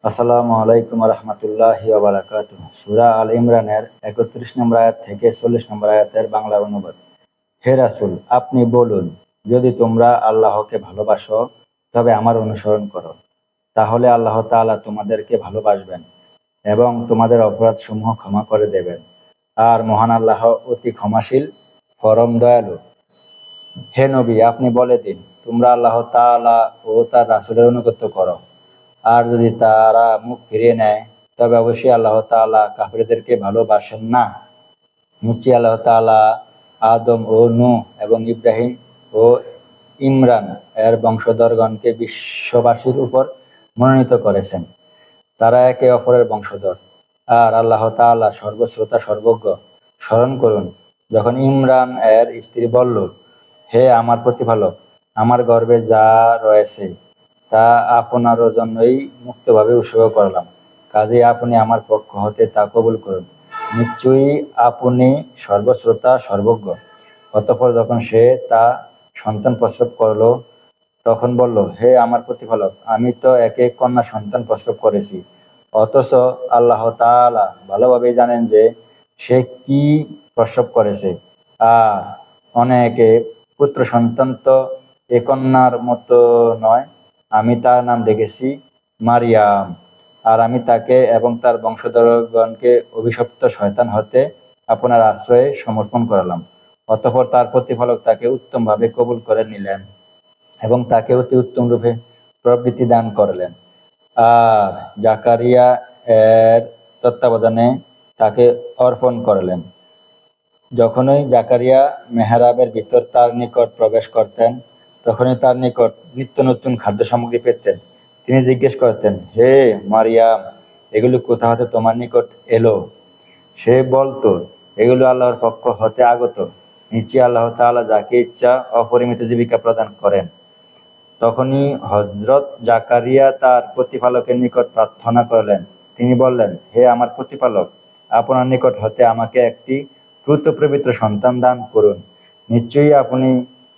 আসসালামু আলাইকুম রহমতুল্লাহি ওয়া বারাকাতুহু। সূরা আল ইমরানের ৩১ নম্বর আয়াত থেকে ৪০ নম্বর আয়াতের বাংলা অনুবাদ। হে রাসূল, আপনি বলুন, যদি তোমরা আল্লাহকে ভালোবাসো তবে আমার অনুসরণ করো, তাহলে আল্লাহ তাআলা তোমাদেরকে ভালোবাসবেন এবং তোমাদের অপরাধসমূহ ক্ষমা করে দেবেন। আর মহান আল্লাহ অতি ক্ষমাশীল, পরম দয়ালু। হে নবী, আপনি বলে দিন, তোমরা আল্লাহ তাআলা ও তার রাসূলের আনুগত্য করো। আর যদি তারা মুখ ফিরিয়ে নেয়, তবে অবশ্যই আল্লাহ তাআলা কাফিরদেরকে ভালোবাসেন না। নিশ্চয়ই আল্লাহ তাআলা আদম ও নূহ এবং ইব্রাহিম ও ইমরান এর বংশধরগণকে বিশ্ববাসীর উপর মনোনীত করেছেন। তারা একে অপরের বংশধর। আর আল্লাহ তাআলা সর্বশ্রোতা সর্বজ্ঞ। স্মরণ করুন, যখন ইমরান এর স্ত্রী বলল, হে আমার প্রতিপালক, আমার গর্ভে যা রয়েছে তা আপনারও জন্যই মুক্তভাবে উৎসর্গ করলাম, কাজেই আপনি আমার পক্ষ হতে তা কবুল করুন। নিশ্চয়ই আপনি সর্বশ্রোতা সর্বজ্ঞ। অতঃপর যখন সে তা সন্তান প্রসব করল, তখন বলল, হে আমার প্রতিপালক, আমি তো একে কন্যা সন্তান প্রসব করেছি। অথচ আল্লাহ তাআলা ভালোভাবেই জানেন যে সে কি প্রসব করেছে। আর অনেকে পুত্র সন্তান তো এ কন্যার মতো নয়। আমি তার নাম রেখেছি মারিয়াম। আর আমি তাকে এবং তার বংশধরগণকে অভিশপ্ত শয়তান হতে আপনার আশ্রয়ে সমর্পণ করালাম। অতঃপর তার প্রতিপালক তাকে উত্তমভাবে কবুল করে নিলেন এবং তাকে অতি উত্তম রূপে প্রবৃত্তি দান করলেন। আর জাকারিয়া এর তত্ত্বাবধানে তাকে অর্পণ করলেন। যখনই জাকারিয়া মেহরাবের ভিতর তার নিকট প্রবেশ করতেন, তখনই তার নিকট নিত্য নতুন খাদ্য সামগ্রী পেতেন। তিনি জিজ্ঞেস করতেন, হে মারিয়াম, এগুলো কোথা হতে তোমার নিকট এলো? সে বলতো, এগুলো আল্লাহর পক্ষ হতে আগত। নিশ্চয়ই আল্লাহ তাআলা যাকে ইচ্ছা অপরিমিত জীবিকা প্রদান করেন। তখনই হযরত জাকারিয়া তার প্রতিপালকের নিকট প্রার্থনা করলেন। তিনি বললেন, হে আমার প্রতিপালক, আপনার নিকট হতে আমাকে একটি দ্রুত পবিত্র সন্তান দান করুন। নিশ্চয়ই আপনি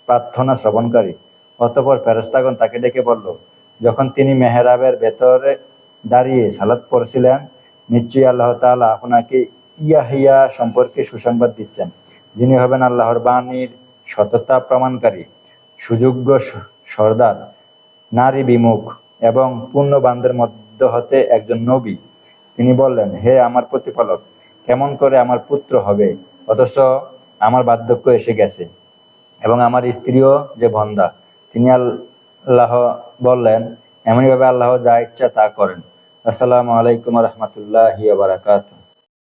প্রার্থনা শ্রবণকারী। অতঃপর ফেরেশতাগণ তাকে ডেকে বলল, যখন তিনি মেহরাবের ভেতরে দাঁড়িয়ে সালাত পড়ছিলেন, নিশ্চয়ই আল্লাহ তাআলা আপনাকে ইয়াহিয়া সম্পর্কে সুসংবাদ দিচ্ছেন, যিনি হবেন আল্লাহর বাণীর সততা প্রমাণকারী, সুযোগ্য সর্দার, নারী বিমুখ এবং পূর্ণবানদের মধ্য হতে একজন নবী। তিনি বললেন, হে আমার প্রতিপালক, কেমন করে আমার পুত্র হবে, অথচ আমার বার্ধক্য এসে গেছে এবং আমার স্ত্রীও যে বন্ধ্যা। তিনি আল্লাহ বললেন, এমনিভাবে আল্লাহ যা ইচ্ছা তা করেন। আসসালামু আলাইকুম রহমতুল্লাহি ওয়া বারাকাতুহু।